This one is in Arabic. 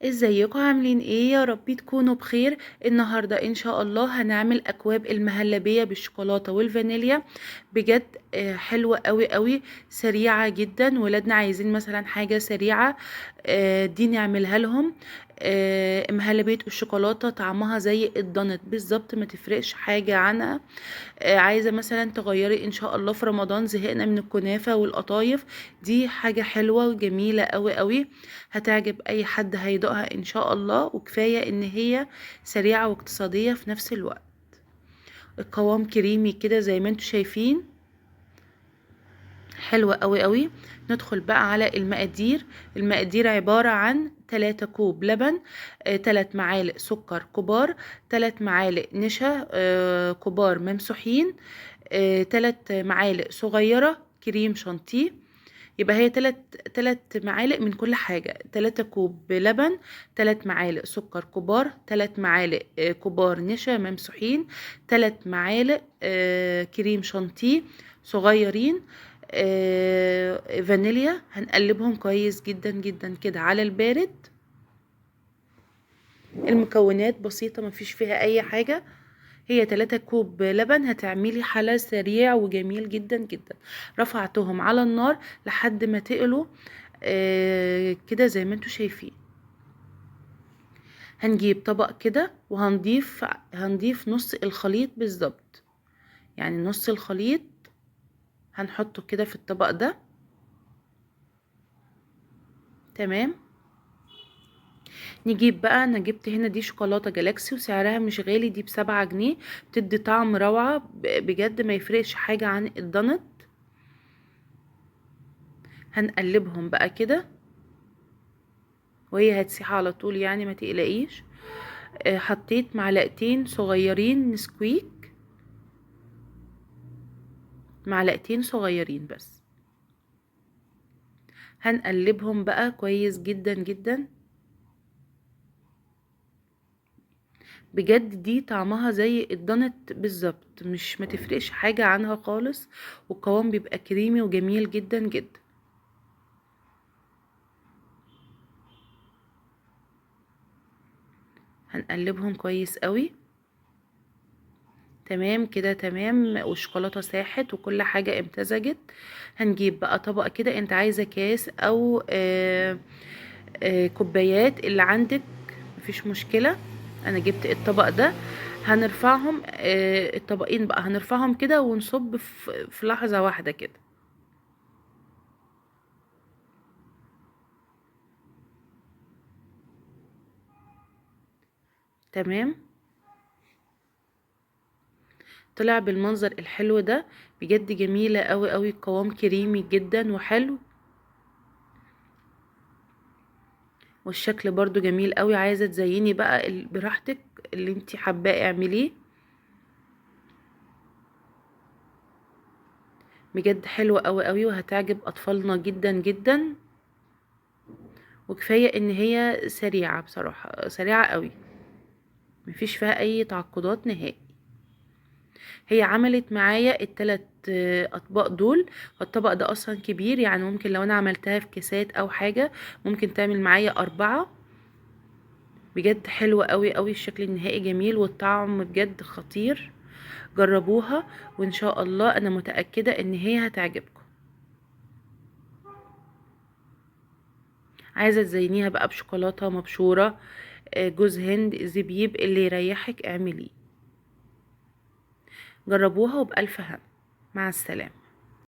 ازيكم عاملين ايه؟ يا رب تكونوا بخير. النهارده ان شاء الله هنعمل اكواب المهلبيه بالشوكولاته والفانيليا. بجد حلوه قوي قوي، سريعه جدا. ولادنا عايزين مثلا حاجه سريعه، دي نعملها لهم. مهلبيه الشوكولاته طعمها زي الدونت بالظبط، ما تفرقش حاجه عنها. عايزه مثلا تغيري ان شاء الله في رمضان، زهقنا من الكنافه والقطايف. دي حاجه حلوه وجميله قوي قوي، هتعجب اي حد هيدوقها ان شاء الله. وكفايه ان هي سريعه واقتصاديه في نفس الوقت. القوام كريمي كده زي ما انتم شايفين، حلوة قوي قوي. ندخل بقى على المقادير. المقادير عبارة عن 3 كوب لبن، 3 معالق سكر كبار، 3 معالق نشا كبار ممسوحين، 3 معالق صغيرة كريم شانتيه. يبقى هي تلات معالق من كل حاجة. 3 كوب لبن، 3 معالق سكر كبار، 3 معالق كبار نشا ممسوحين، 3 معالق كريم شانتيه صغيرين، فانيليا. هنقلبهم كويس جدا جدا كده على البارد. المكونات بسيطة، مفيش فيها اي حاجة. هي 3 كوب لبن، هتعملي حلا سريع وجميل جدا جدا. رفعتهم على النار لحد ما تقلوا كده زي ما انتوا شايفين. هنجيب طبق كده وهنضيف نص الخليط بالظبط، يعني نص الخليط هنحطه كده في الطبق ده. تمام. نجيب بقى، انا جبت هنا دي شوكولاته جالاكسي وسعرها مش غالي، دي ب7 جنيه. بتدي طعم روعه بجد، ما يفرقش حاجه عن الدونت. هنقلبهم بقى كده وهي هتسيح على طول، يعني ما تقلقيش. حطيت معلقتين صغيرين نسكويك، معلقتين صغيرين بس. هنقلبهم بقى كويس جدا جدا. بجد دي طعمها زي الدونت بالظبط، مش ما تفرقش حاجة عنها خالص. والقوام بيبقى كريمي وجميل جدا جدا. هنقلبهم كويس قوي. تمام كده، تمام. والشوكولاته ساحت وكل حاجه امتزجت. هنجيب بقى طبق كده، انت عايزه كاس او كوبايات اللي عندك، مفيش مشكله. انا جبت الطبق ده. هنرفعهم الطبقين بقى، هنرفعهم كده ونصب في لحظه واحده كده. تمام. طلع بالمنظر الحلو ده. بجد جميله قوي قوي، القوام كريمي جدا وحلو. والشكل برضو جميل قوي. عايزة تزيني بقى براحتك، اللي انتي حباه اعمليه. بجد حلوة قوي قوي، وهتعجب اطفالنا جدا جدا. وكفاية ان هي سريعة، بصراحة سريعة قوي، مفيش فيها اي تعقدات نهائي. هي عملت معايا التلات اطباق دول. والطبق ده اصلا كبير، يعني ممكن لو انا عملتها في كيسات او حاجة ممكن تعمل معايا 4. بجد حلوة قوي قوي، الشكل النهائي جميل والطعم بجد خطير. جربوها وان شاء الله انا متأكدة ان هي هتعجبكم. عايزة تزينيها بقى بشوكولاتة مبشورة، جوز هند، زبيب، اللي يريحك اعمليه. جربوها وبألف هنا. مع السلامة.